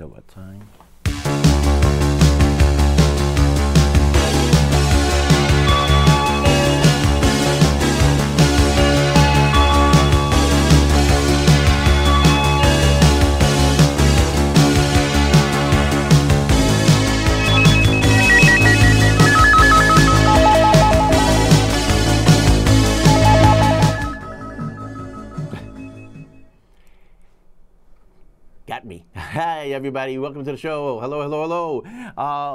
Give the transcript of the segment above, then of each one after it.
Till what time? Got me. Hi, everybody. Welcome to the show. Hello, hello, hello.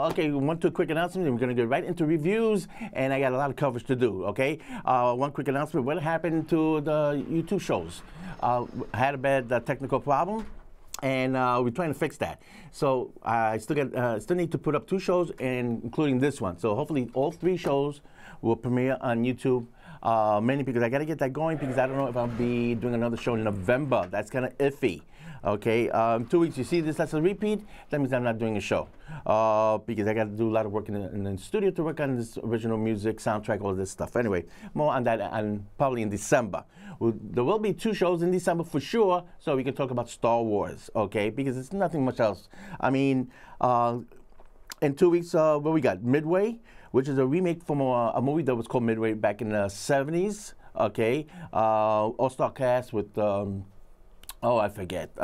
Okay, one, two quick announcements. We're going to get right into reviews, and I got a lot of coverage to do, okay? One quick announcement. What happened to the YouTube shows? I had a bad technical problem, and we're trying to fix that. So I still need to put up 2 shows, and including this one. So hopefully all 3 shows will premiere on YouTube. Mainly because I got to get that going because I don't know if I'll be doing another show in November. That's kind of iffy. Okay, 2 weeks. You see this as a repeat. That means I'm not doing a show because I got to do a lot of work in the studio to work on this original music, soundtrack, all this stuff. Anyway, more on that probably in December. There will be 2 shows in December for sure, so we can talk about Star Wars. Okay, because it's nothing much else. I mean, in 2 weeks, what we got? Midway, which is a remake from a movie that was called Midway back in the 70s. Okay, all-star cast with. Oh, I forget. Who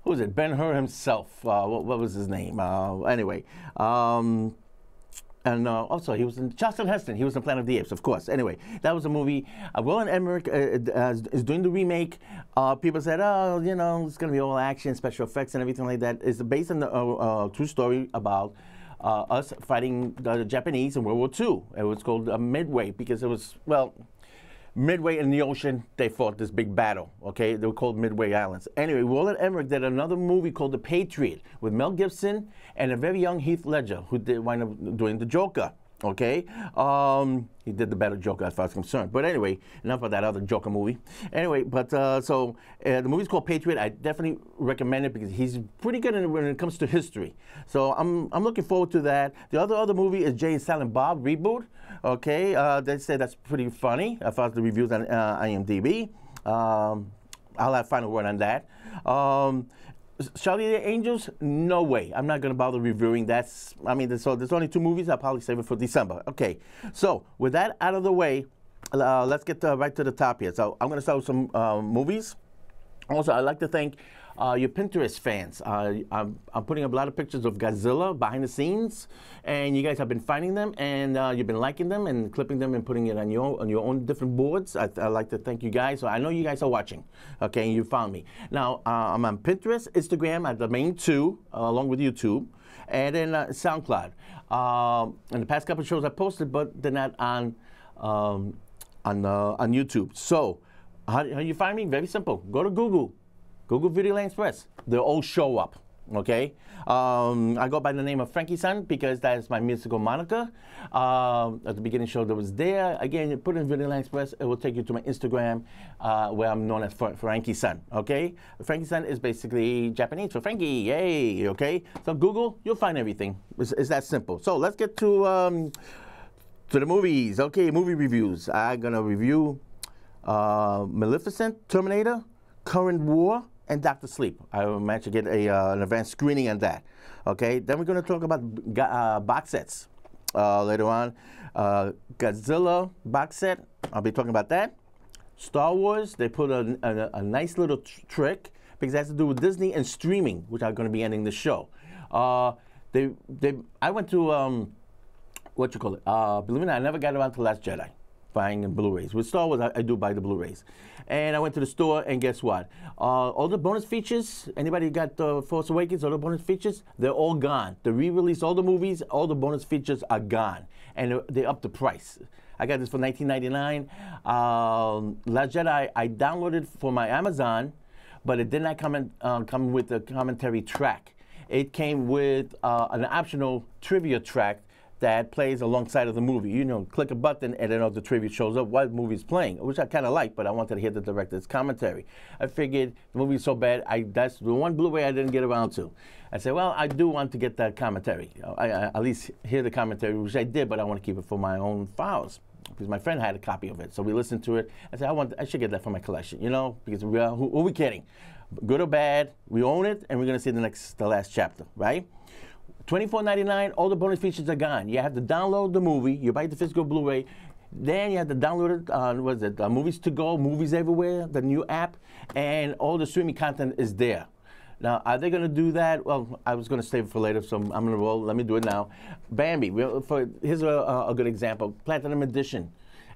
was it? Ben-Hur himself. What was his name? Anyway. And also, he was in Charleston Heston. He was in Planet of the Apes, of course. Anyway, that was a movie. Roland Emmerich is doing the remake. People said, oh, you know, it's going to be all action, special effects, and everything like that. It's based on the true story about us fighting the Japanese in World War II. It was called Midway because it was, well, midway in the ocean, they fought this big battle, okay? They were called Midway Islands. Anyway, Roland Emmerich did another movie called The Patriot with Mel Gibson and a very young Heath Ledger, who did wind up doing the Joker, okay? He did the better Joker as far as I'm concerned. But anyway, enough of that other Joker movie. Anyway, but the movie's called Patriot. I definitely recommend it because he's pretty good when it comes to history. So I'm looking forward to that. The other movie is Jay and Silent Bob reboot. Okay, they say that's pretty funny as far as the reviews on IMDb. I'll have final word on that. Charlie and the Angels, no way. I'm not going to bother reviewing that. I mean, there's only 2 movies. I'll probably save it for December. Okay, so with that out of the way, let's get right to the top here. So I'm going to start with some movies. Also, I'd like to thank your Pinterest fans. I'm putting up a lot of pictures of Godzilla behind the scenes, and you guys have been finding them, and you've been liking them and clipping them and putting it on your own different boards. I'd like to thank you guys. So I know you guys are watching, okay, and you found me. Now, I'm on Pinterest, Instagram, at the main 2, along with YouTube, and then SoundCloud. In the past couple of shows I posted, but they're not on YouTube. So how you find me? Very simple. Go to Google. Google Videoland Express. They'll all show up, okay? I go by the name of Frankie Son because that is my musical moniker. At the beginning show that was there. Again, you put in Videoland Express, it will take you to my Instagram where I'm known as Frankie Son, okay? Frankie Son is basically Japanese for Frankie, yay, okay? So Google, you'll find everything. It's that simple. So let's get to the movies. Okay, movie reviews. I'm gonna review Maleficent, Terminator, Current War, and Dr. Sleep. I will manage to get an advanced screening on that. Okay, then we're going to talk about box sets later on. Godzilla box set, I'll be talking about that. Star Wars, they put a nice little trick because it has to do with Disney and streaming, which are going to be ending the show. I went to, what you call it, believe it or not, I never got around to Last Jedi. Buying Blu-rays. With Star Wars, I do buy the Blu-rays. And I went to the store, and guess what? All the bonus features, anybody got Force Awakens, all the bonus features, they're all gone. They re-released all the movies, all the bonus features are gone. And they upped the price. I got this for $19.99. Last Jedi, I downloaded for my Amazon, but it did not come with a commentary track. It came with an optional trivia track that plays alongside of the movie. You know, click a button and then all the trivia shows up what movie's playing, which I kind of like, but I wanted to hear the director's commentary. I figured the movie's so bad, that's the one Blu-ray I didn't get around to. I said, well, I do want to get that commentary. I at least hear the commentary, which I did, but I want to keep it for my own files. because my friend had a copy of it. So we listened to it. I said, I should get that for my collection, you know, because who are we kidding? Good or bad, we own it, and we're going to see the last chapter, right? $24.99, all the bonus features are gone. You have to download the movie, you buy the physical Blu-ray, then you have to download it on, what is it, Movies to Go, Movies Everywhere, the new app, and all the streaming content is there. Now, are they going to do that? Well, I was going to save it for later, so I'm going to roll. Let me do it now. Bambi, here's a good example, Platinum Edition.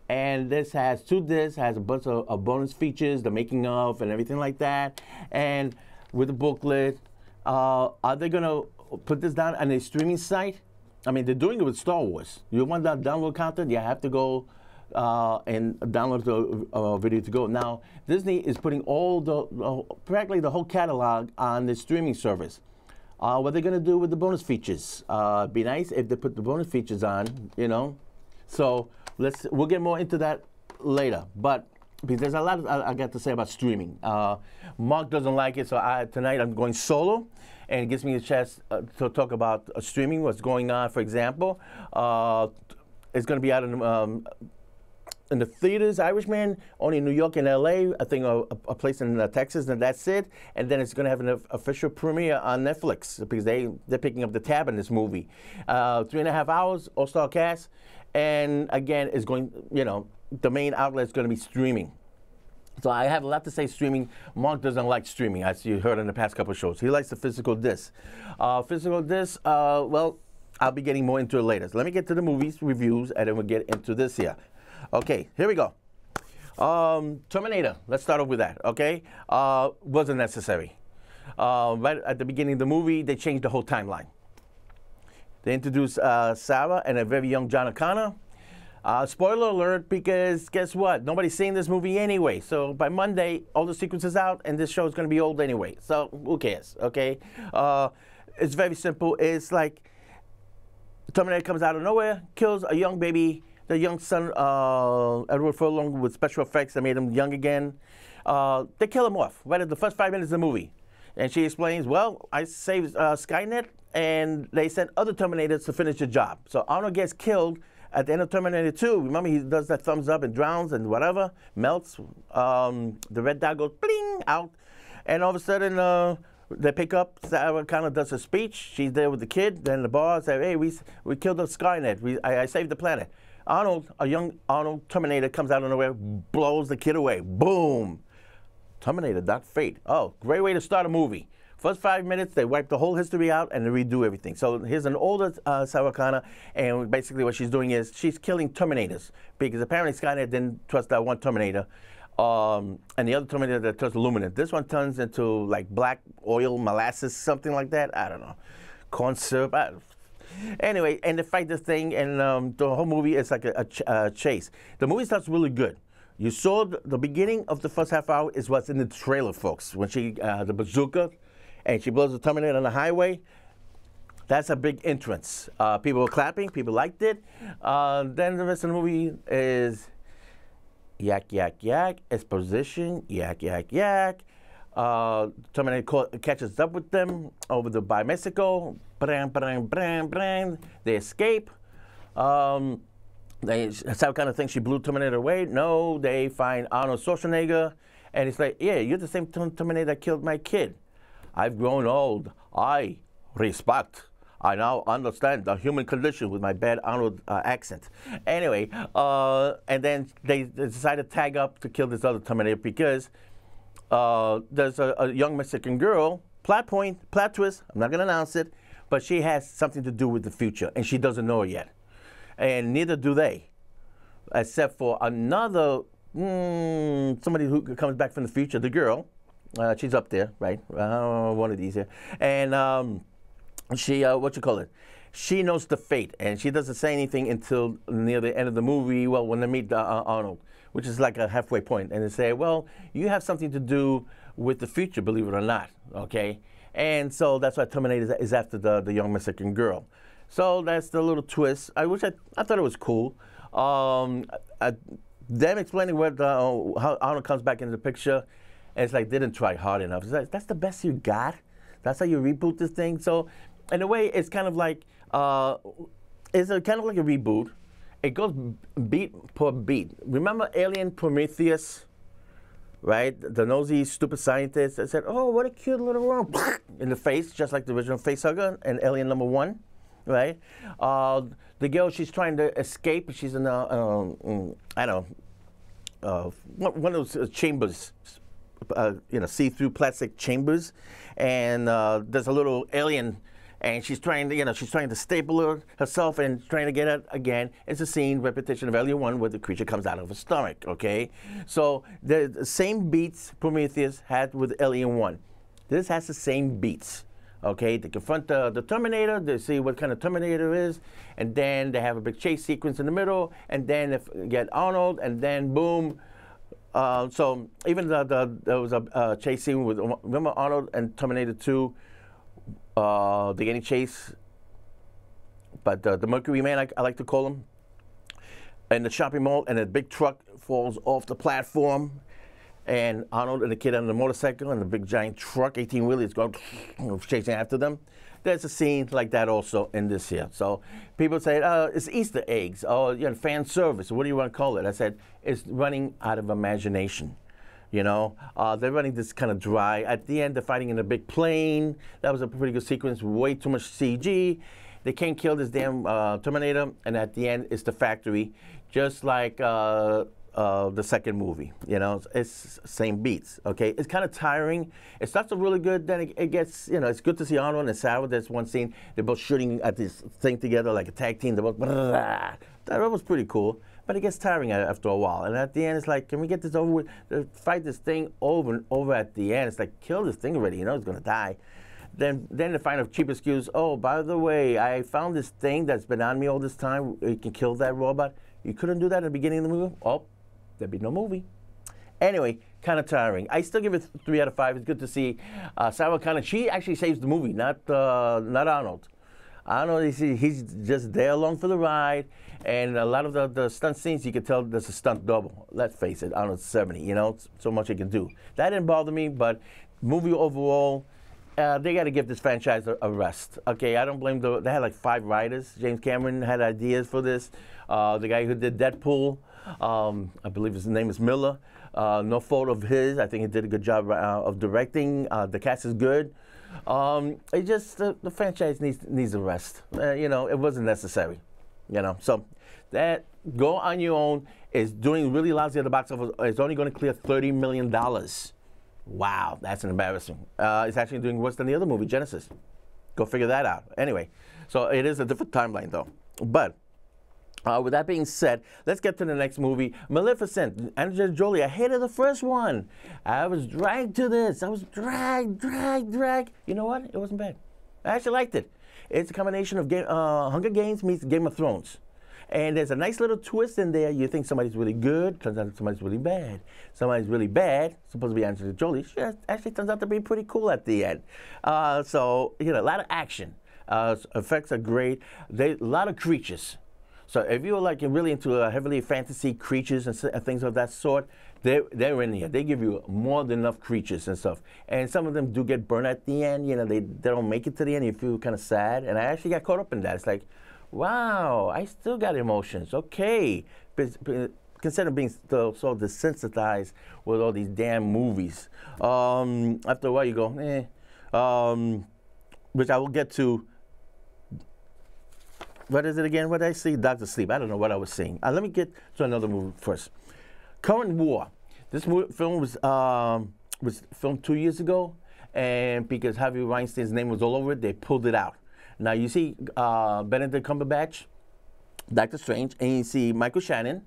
And this has 2 discs, has a bunch of bonus features, the making of, and everything like that. And with a booklet, are they going to put this down on a streaming site? I mean, they're doing it with Star Wars. You want that download content, you have to go and download the video to go. Now, Disney is putting practically the whole catalog on the streaming service. What are they going to do with the bonus features? Be nice if they put the bonus features on, you know. So we'll get more into that later. But because there's a lot I got to say about streaming. Mark doesn't like it, so tonight I'm going solo. And it gives me a chance to talk about streaming, what's going on. For example, it's going to be out in the theaters, Irishman, only in New York and LA, I think a place in Texas, and that's it. And then it's going to have an official premiere on Netflix because they're picking up the tab in this movie. 3.5 hours, all-star cast. And again, it's going, you know, the main outlet is going to be streaming. So I have a lot to say streaming. Mark doesn't like streaming, as you heard in the past couple of shows. He likes the physical disc. Well, I'll be getting more into it later. So let me get to the movies reviews, and then we'll get into this here. Okay, here we go. Terminator, let's start off with that, okay? Wasn't necessary. Right at the beginning of the movie, they changed the whole timeline. They introduced Sarah and a very young John O'Connor. Spoiler alert, because guess what? Nobody's seen this movie anyway. So by Monday, all the sequences out, and this show is going to be old anyway. So who cares, okay? It's very simple. It's like Terminator comes out of nowhere, kills a young baby, the young son, Edward Furlong, with special effects that made him young again. They kill him off right at the first 5 minutes of the movie. And she explains, well, I saved Skynet, and they sent other Terminators to finish the job. So Arnold gets killed at the end of Terminator 2. Remember, he does that thumbs up and drowns and whatever, melts. The red dot goes bling out. And all of a sudden, they pick up, Sarah kind of does a speech. She's there with the kid. Then the bar say, hey, we killed the Skynet. I saved the planet. Arnold, a young Arnold Terminator, comes out of nowhere, blows the kid away. Boom. Terminator, Dark Fate. Oh, great way to start a movie. First 5 minutes, they wipe the whole history out and they redo everything. So here's an older Sarah Connor, and basically what she's doing is she's killing Terminators because apparently Skynet didn't trust that one Terminator, and the other Terminator that trusts aluminum. This one turns into like black oil, molasses, something like that. I don't know, corn syrup. Anyway, and they fight this thing, and the whole movie is like a chase. The movie starts really good. You saw the beginning of the first half hour is what's in the trailer, folks. When she the bazooka. And she blows the Terminator on the highway. That's a big entrance. People were clapping. People liked it. Then the rest of the movie is yak, yak, yak, exposition, yak, yak, yak. Terminator catches up with them over by Mexico. Bram, bram, bram, bram. They escape. Sarah kind of thinks she blew Terminator away. No, they find Arnold Schwarzenegger. And it's like, yeah, you're the same Terminator that killed my kid. I've grown old. I respect. I now understand the human condition with my bad Arnold accent. Anyway, and then they decide to tag up to kill this other Terminator because there's a young Mexican girl, plot twist, I'm not going to announce it, but she has something to do with the future, and she doesn't know it yet. And neither do they, except for another, somebody who comes back from the future, the girl. She's up there, right? One of these here. And she, she knows the fate, and she doesn't say anything until near the end of the movie, well, when they meet Arnold, which is like a halfway point. And they say, well, you have something to do with the future, believe it or not, okay? And so that's why Terminator is after the young Mexican girl. So that's the little twist. I thought it was cool. Them explaining how Arnold comes back into the picture, and it's like they didn't try hard enough. It's like, that's the best you got? That's how you reboot this thing? So in a way, it's kind of like, kind of like a reboot. it goes beat per beat. Remember Alien Prometheus? Right? The nosy, stupid scientist that said, "Oh, what a cute little worm," in the face, just like the original facehugger in Alien #1, right? The girl, she's trying to escape. She's in I don't know, one of those chambers, see-through plastic chambers, and there's a little alien. And she's trying to staple herself and trying to get it again. It's a scene, repetition of Alien 1 where the creature comes out of her stomach, okay? So the same beats Prometheus had with Alien 1. This has the same beats, okay? They confront the Terminator, they see what kind of Terminator it is, and then they have a big chase sequence in the middle, and then they get Arnold, and then boom. So even there was a chase scene with, remember Arnold and Terminator 2, they're getting chased, but the Mercury Man, I like to call him, in the shopping mall, and a big truck falls off the platform, and Arnold and the kid on the motorcycle and the big giant truck, 18-wheeler, is going chasing after them. There's a scene like that also in this here. So people say, it's Easter eggs, or fan service, what do you want to call it? I said, it's running out of imagination. They're running this kind of dry. At the end, they're fighting in a big plane. That was a pretty good sequence, way too much CG. They can't kill this damn Terminator, and at the end, it's the factory, just like the second movie. It's same beats, okay? It's kind of tiring. It starts off really good, then it gets, it's good to see Arnold and Sarah. There's one scene, they're both shooting at this thing together like a tag team. They're both, that was pretty cool. But it gets tiring after a while. And at the end, it's like, can we get this over with? Fight this thing over and over at the end. It's like, kill this thing already. It's going to die. Then they find a cheap excuse. Oh, by the way, I found this thing that's been on me all this time. You can kill that robot. You couldn't do that at the beginning of the movie? Oh, there'd be no movie. Anyway, kind of tiring. I still give it 3 out of 5. It's good to see Sarah Connor. She actually saves the movie, not Arnold. Arnold, he's just there along for the ride. And a lot of the stunt scenes, you can tell there's a stunt double. Let's face it, Arnold's 70, so much he can do. That didn't bother me, but movie overall, they got to give this franchise a rest. Okay, I don't blame they had like 5 writers. James Cameron had ideas for this. The guy who did Deadpool, I believe his name is Miller. No fault of his. I think he did a good job of directing. The cast is good. It just, the franchise needs a rest. It wasn't necessary. So that go on your own is doing really lousy at the box office. It's only going to clear $30 million. Wow, that's an embarrassing. It's actually doing worse than the other movie, Genesis. Go figure that out. Anyway, so it is a different timeline though. But with that being said, let's get to the next movie, Maleficent. Angelina Jolie. I hated the first one. I was dragged to this. I was dragged. You know what? It wasn't bad. I actually liked it. It's a combination of Hunger Games meets Game of Thrones. And there's a nice little twist in there. You think somebody's really good, turns out somebody's really bad. Somebody's really bad, supposed to be Angelina Jolie, she actually turns out to be pretty cool at the end. So, a lot of action. Effects are great. A lot of creatures. So if you're like really into heavily fantasy creatures and things of that sort, they're in here. They give you more than enough creatures and stuff. And some of them do get burned at the end. They don't make it to the end. You feel kind of sad. And I actually got caught up in that. It's like, wow, I still got emotions. Okay. Consider being so desensitized with all these damn movies. After a while, you go, which I will get to. What is it again? What did I see? Dr. Sleep. I don't know what I was seeing. Let me get to another movie first. Current War. This film was filmed 2 years ago, and because Harvey Weinstein's name was all over it, they pulled it out. Now you see Benedict Cumberbatch, Doctor Strange, and you see Michael Shannon,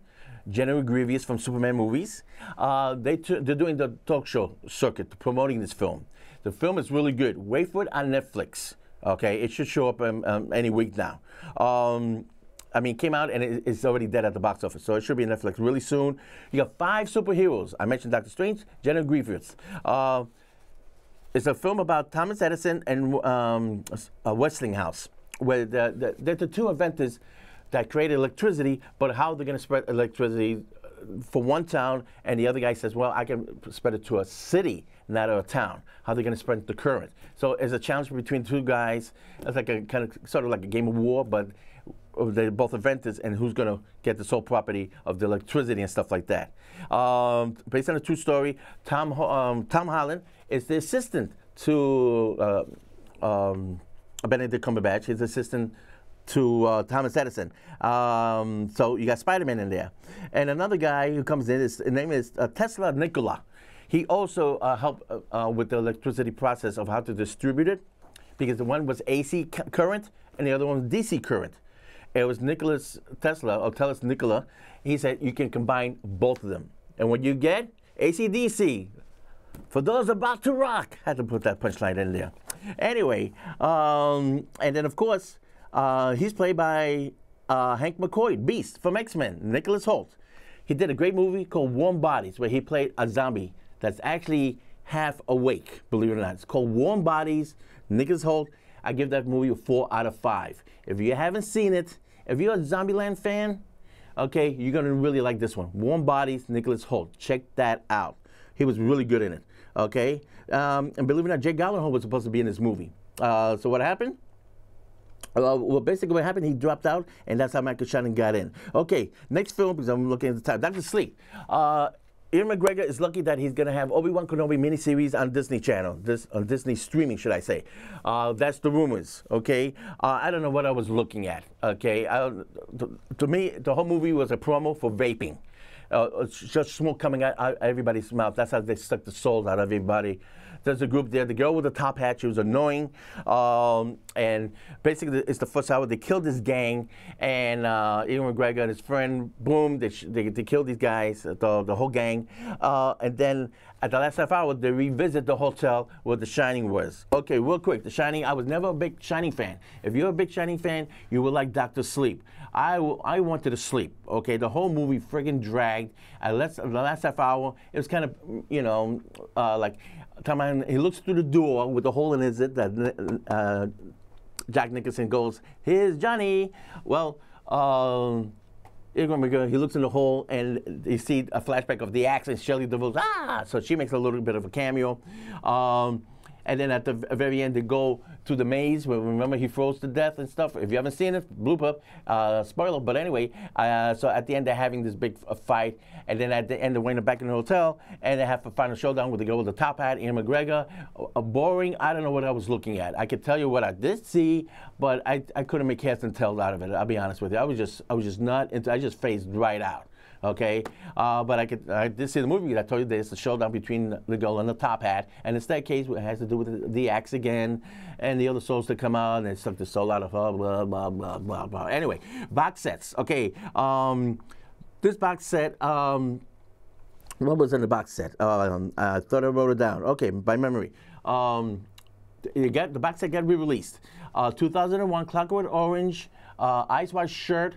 General Grievous from Superman movies. They're doing the talk show circuit promoting this film. The film is really good. Wait for it on Netflix. Okay, it should show up any week now. It came out and it's already dead at the box office, so it should be on Netflix really soon. You got 5 superheroes. I mentioned Doctor Strange, General Grievous. It's a film about Thomas Edison and Westinghouse, where they're the 2 inventors that created electricity, but how they're going to spread electricity for one town, and the other guy says, well, I can spread it to a city, not a town. How they're going to spread the current. So it's a challenge between 2 guys. It's like a sort of like a game of war, but they're both inventors, and who's going to get the sole property of the electricity and stuff like that. Based on a true story, Tom Holland is the assistant to Benedict Cumberbatch. His assistant to Thomas Edison. So you got Spider-Man in there. And another guy who comes in, his name is Tesla Nikola. He also helped with the electricity process of how to distribute it, because the one was AC current and the other one was DC current. It was Tesla Nikola. He said you can combine both of them. And what you get, AC/DC. For those about to rock. Had to put that punchline in there. Anyway, and then of course, he's played by Hank McCoy, Beast from X-Men, Nicholas Hoult. He did a great movie called Warm Bodies, where he played a zombie that's actually half awake, believe it or not. It's called Warm Bodies, Nicholas Hoult. I give that movie a 4 out of 5. If you haven't seen it, if you're a Zombieland fan, okay, you're going to really like this one. Warm Bodies, Nicholas Hoult. Check that out. He was really good in it, okay? And believe it or not, Jake Gyllenhaal was supposed to be in this movie. So what happened? Well, basically what happened, he dropped out, and that's how Michael Shannon got in. Okay, next film, because I'm looking at the time. Dr. Sleep. Ian McGregor is lucky that he's going to have Obi-Wan Kenobi miniseries on Disney Channel, on Disney streaming, should I say. That's the rumors, okay? I don't know what I was looking at, okay? To me, the whole movie was a promo for vaping. It's just smoke coming out everybody's mouth. That's how they stuck the souls out of everybody. There's a group there. The girl with the top hat, she was annoying. And basically, it's the first hour. They killed this gang. And Ewan McGregor and his friend, boom, they killed these guys, the whole gang. And then at the last half hour, they revisit the hotel where The Shining was. Okay, real quick, The Shining, I was never a big Shining fan. If you're a big Shining fan, you will like Dr. Sleep. I wanted to sleep, okay? The whole movie friggin' dragged. The last half hour, it was kind of, you know, like, he looks through the door with the hole in his zip that Jack Nicholson goes, "Here's Johnny." Well, he looks in the hole and you see a flashback of the axe and Shelley Duvall's, so she makes a little bit of a cameo. And then at the very end, they go to the maze where, remember, he froze to death and stuff. If you haven't seen it, blooper, spoiler. But anyway, so at the end, they're having this big fight. And then at the end, they're waiting back in the hotel. And they have a final showdown with the girl with the top hat, Ian McGregor. Boring. I don't know what I was looking at. I could tell you what I did see, but I couldn't make heads and tails out of it. I'll be honest with you. I was just not into. I just phased right out. Okay, but I did see the movie. I told you there's a showdown between the girl and the top hat, and in that case, it has to do with the axe again, and the other souls that come out, and they suck the soul out of her, blah, blah, blah, blah, blah. Anyway, box sets. Okay, this box set, what was in the box set? I thought I wrote it down. Okay, by memory. The box set got re-released. 2001 Clockwork Orange, Eyes Wide Shut,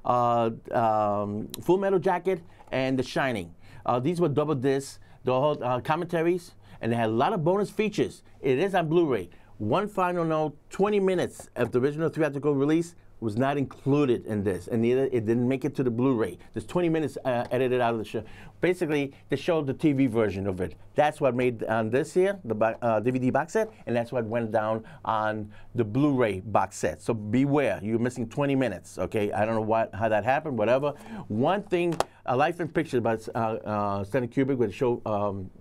Full Metal Jacket, and The Shining. These were double discs, the whole commentaries, and they had a lot of bonus features. It is on Blu-ray. One final note, 20 minutes of the original theatrical release was not included in this, and neither it didn't make it to the Blu-ray. There's 20 minutes edited out of the show. Basically, they showed the TV version of it. That's what made on this here, the DVD box set, and that's what went down on the Blu-ray box set. So beware, you're missing 20 minutes, okay? I don't know how that happened, whatever. One thing, A Life in Pictures by Stanley Kubrick would show,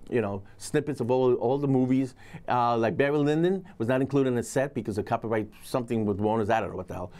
you know, snippets of all the movies. Like Barry Lyndon was not included in the set because of copyright, something with Warner's, I don't know what the hell.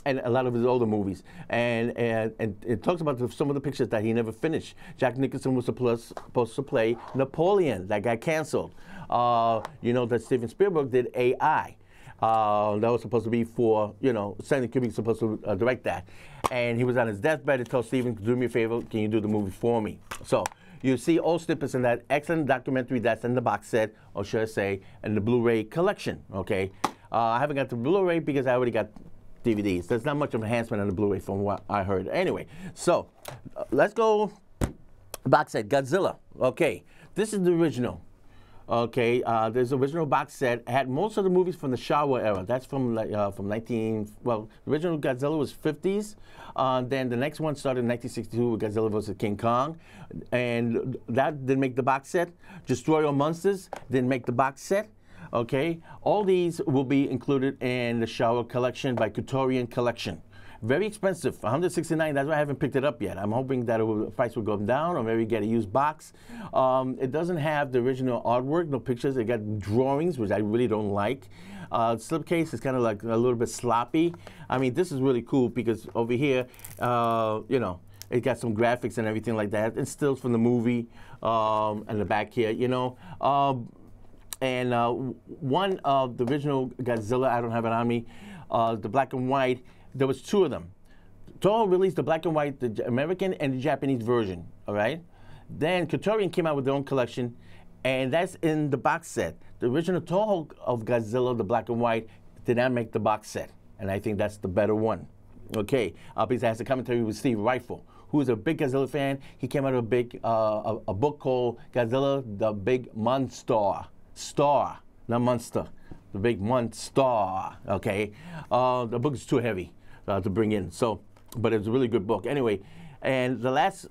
And a lot of his older movies. And it talks about some of the pictures that he never finished. Jack Nicholson was supposed to play Napoleon. That got canceled. You know that Steven Spielberg did AI. That was supposed to be for, you know, Stanley Kubrick was supposed to direct that. And he was on his deathbed and told Steven, do me a favor, can you do the movie for me? So you see all snippets in that excellent documentary that's in the box set, or should I say, in the Blu-ray collection, okay? I haven't got the Blu-ray because I already got DVDs. There's not much of enhancement on the Blu-ray from what I heard. Anyway, so let's go box set, Godzilla. Okay, this is the original. Okay, there's the original box set. It had most of the movies from the Showa era. That's from the original Godzilla was 50s. Then the next one started in 1962 with Godzilla vs. King Kong. And that didn't make the box set. Destroy All Monsters didn't make the box set. Okay, all these will be included in the shower collection by Kubrick Collection. Very expensive, $169. That's why I haven't picked it up yet. I'm hoping that the price will go down, or maybe get a used box. It doesn't have the original artwork, no pictures. It got drawings, which I really don't like. Slipcase is kind of like a little bit sloppy. I mean, this is really cool because over here, you know, it got some graphics and everything like that. It's stills from the movie, and the back here, you know. One of the original Godzilla, I don't have it on me, the black and white. There was two of them. Toho released the black and white, the American and the Japanese version, all right? Then Kubrick came out with their own collection, and that's in the box set. The original Toho of Godzilla, the black and white, did not make the box set, and I think that's the better one. Okay, because it has a commentary with Steve Rifle, who is a big Godzilla fan. He came out with a book called Godzilla, the Big Monster. Star, not monster. The Big Monster, okay? The book is too heavy to bring in, so, but it's a really good book. Anyway, and the last,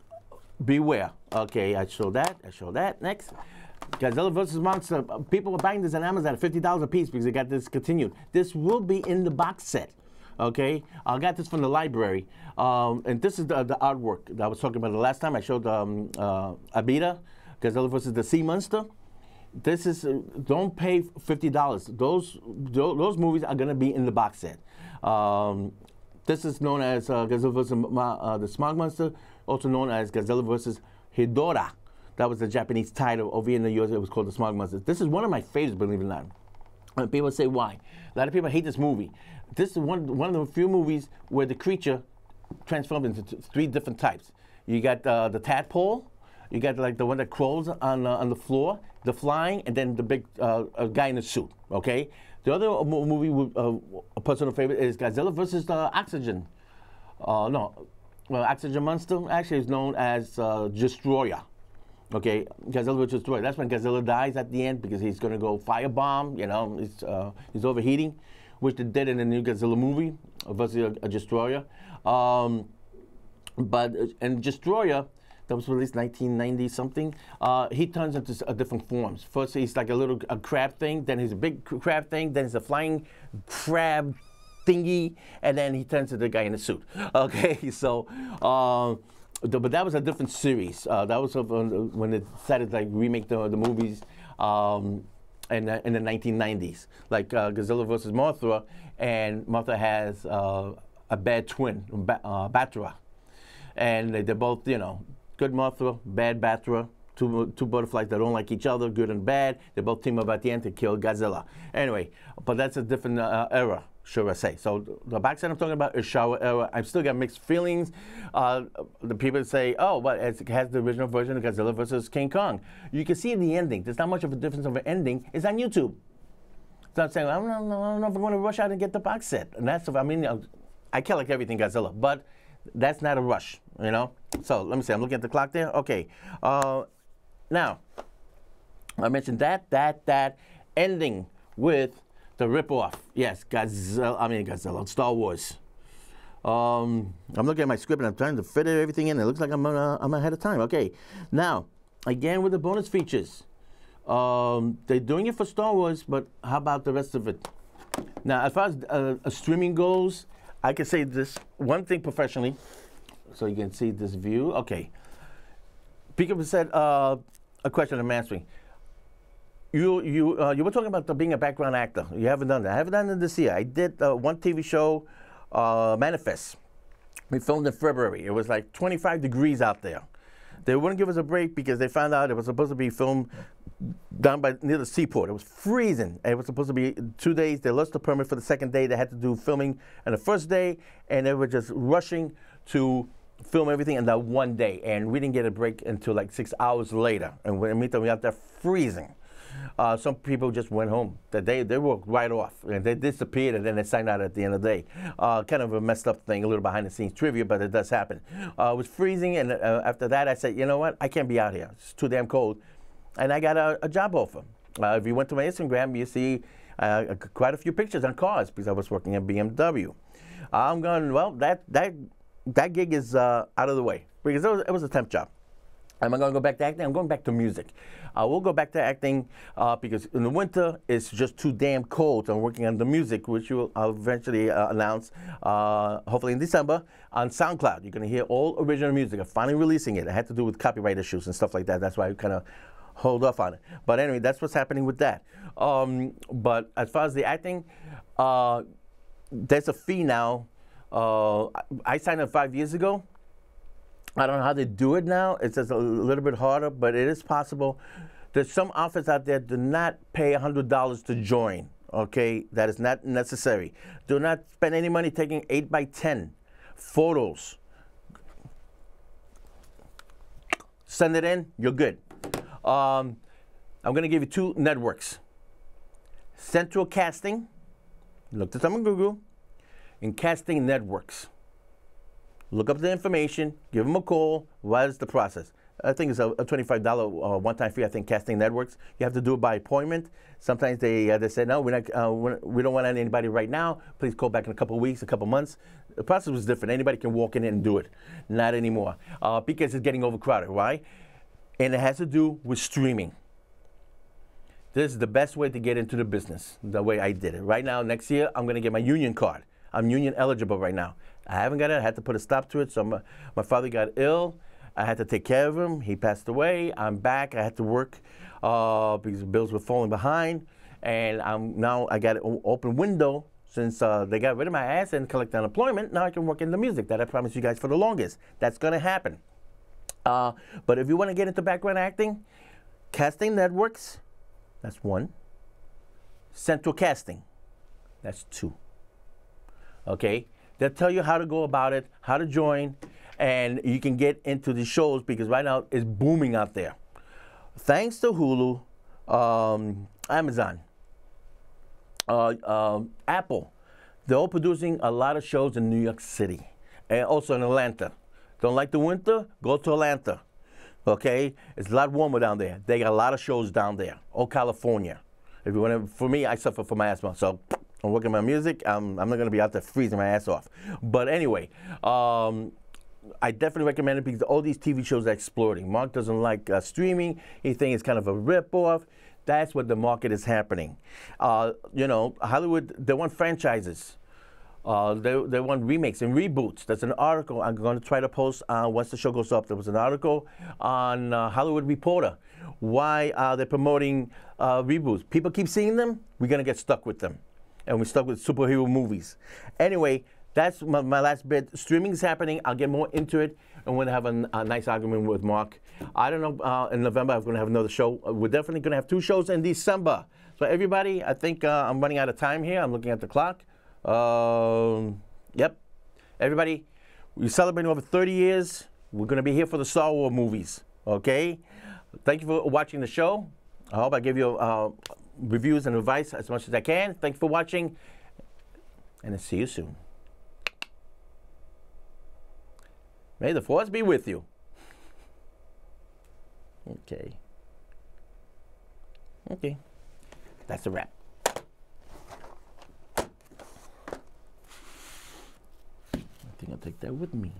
Beware. Okay, I show that, next. Godzilla vs. Monster. People are buying this on Amazon at $50 a piece because they got this continued. This will be in the box set, okay? I got this from the library, and this is the artwork that I was talking about the last time. I showed Abita, Godzilla vs. the Sea Monster. This is, don't pay $50. Those movies are going to be in the box set. This is known as Godzilla vs. the Smog Monster, also known as Godzilla vs. Hedorah. That was the Japanese title. Over here in the US, it was called the Smog Monster. This is one of my favorites, believe it or not. And people say, why? A lot of people hate this movie. This is one of the few movies where the creature transformed into three different types. You got the tadpole, you got like the one that crawls on the floor, the flying, and then the big guy in the suit, okay? The other movie, a personal favorite, is Godzilla vs. Oxygen. Oxygen Monster actually is known as Destroyer. Okay, Godzilla vs. Destroyer. That's when Godzilla dies at the end because he's going to go firebomb, you know, he's overheating, which they did in the new Godzilla movie versus a Destroyer. And Destroyer, that was released 1990 something. He turns into different forms. First, he's like a crab thing. Then he's a big crab thing. Then he's a flying crab thingy, and then he turns into the guy in the suit. Okay, so, but that was a different series. That was when they decided to like remake the movies in the 1990s, like Godzilla versus Mothra, and Mothra has a bad twin, Batra, and they're both, you know, good Mothra, bad Batra, two butterflies that don't like each other, good and bad. They both team up at the end to kill Godzilla. Anyway, but that's a different era, should I say. So the box set I'm talking about is Showa era. I've still got mixed feelings. The people say, oh, but it has the original version of Godzilla versus King Kong. You can see in the ending, there's not much of a difference of an ending. It's on YouTube. So I'm saying, I don't know if I'm going to rush out and get the box set. And that's, I mean, I collect everything Godzilla, but that's not a rush, you know? So let me see, I'm looking at the clock there. Okay. Now, I mentioned that ending with the ripoff. Yes, Godzilla, Star Wars. I'm looking at my script and I'm trying to fit everything in. It looks like I'm ahead of time. Okay. Now, again with the bonus features. They're doing it for Star Wars, but how about the rest of it? Now, as far as streaming goes, I can say this one thing professionally, so you can see this view. Okay. People said a question I'm answering. You were talking about being a background actor. You haven't done that. I haven't done it this year. I did one TV show, Manifest. We filmed in February. It was like 25 degrees out there. They wouldn't give us a break because they found out it was supposed to be filmed down near the seaport. It was freezing. It was supposed to be 2 days. They lost the permit for the second day. They had to do filming on the first day, and they were just rushing to film everything in that one day. And we didn't get a break until like 6 hours later. And when we were out there freezing. Some people just went home. They walked right off, and they disappeared, and then they signed out at the end of the day. Kind of a messed up thing, a little behind-the-scenes trivia, but it does happen. It was freezing, and after that, I said, you know what? I can't be out here. It's too damn cold. And I got a job offer. If you went to my Instagram, you see quite a few pictures on cars because I was working at BMW. I'm going, well, that gig is out of the way because it was a temp job. Am I going to go back to acting? I'm going back to music. I will go back to acting because in the winter it's just too damn cold. I'm working on the music, which I'll eventually announce, hopefully in December, on SoundCloud. You're going to hear all original music. I'm finally releasing it. It had to do with copyright issues and stuff like that. That's why I kind of hold off on it. But anyway, that's what's happening with that. But as far as the acting, there's a fee now. I signed up 5 years ago. I don't know how they do it now. It's just a little bit harder, but it is possible. There's some outfits out there do not pay $100 to join, okay? That is not necessary. Do not spend any money taking 8x10 photos. Send it in, you're good. I'm gonna give you 2 networks. Central Casting, look this up on Google, and Casting Networks. Look up the information, give them a call. What is the process? I think it's a $25 one-time fee. I think Casting Networks. You have to do it by appointment. Sometimes they say no, we don't want anybody right now. Please call back in a couple of weeks, a couple of months. The process was different. Anybody can walk in and do it. Not anymore because it's getting overcrowded. Why? And it has to do with streaming. This is the best way to get into the business. The way I did it. Right now, next year, I'm going to get my union card. I'm union eligible right now. I haven't got it. I had to put a stop to it. So my father got ill. I had to take care of him. He passed away. I'm back. I had to work because the bills were falling behind. And now I got an open window since they got rid of my ass and collect unemployment. Now I can work in the music that I promised you guys for the longest. That's going to happen. But if you want to get into background acting, Casting Networks, that's 1. Central Casting, that's 2. Okay? They'll tell you how to go about it, how to join, and you can get into the shows because right now it's booming out there. Thanks to Hulu, Amazon, Apple, they're all producing a lot of shows in New York City and also in Atlanta. Don't like the winter? Go to Atlanta. Okay? It's a lot warmer down there. They got a lot of shows down there. Or California. If you want to, for me, I suffer from asthma, so I'm working on my music. I'm not going to be out there freezing my ass off. But anyway, I definitely recommend it because all these TV shows are exploding. Mark doesn't like streaming. He thinks it's kind of a rip-off. That's what the market is happening. You know, Hollywood, they want franchises. They want remakes and reboots. There's an article I'm going to try to post once the show goes up. There was an article on Hollywood Reporter. Why they're promoting reboots. People keep seeing them. We're going to get stuck with them. And we're stuck with superhero movies. Anyway, that's my last bit. Streaming is happening. I'll get more into it. And we're going to have a nice argument with Mark. I don't know, in November, I'm going to have another show. We're definitely going to have 2 shows in December. So everybody, I think I'm running out of time here. I'm looking at the clock. Yep. Everybody, we're celebrating over 30 years. We're going to be here for the Star Wars movies. Okay? Thank you for watching the show. I hope I give you reviews and advice as much as I can. Thanks for watching, and I'll see you soon. May the force be with you. Okay. Okay. That's a wrap. I think I'll take that with me.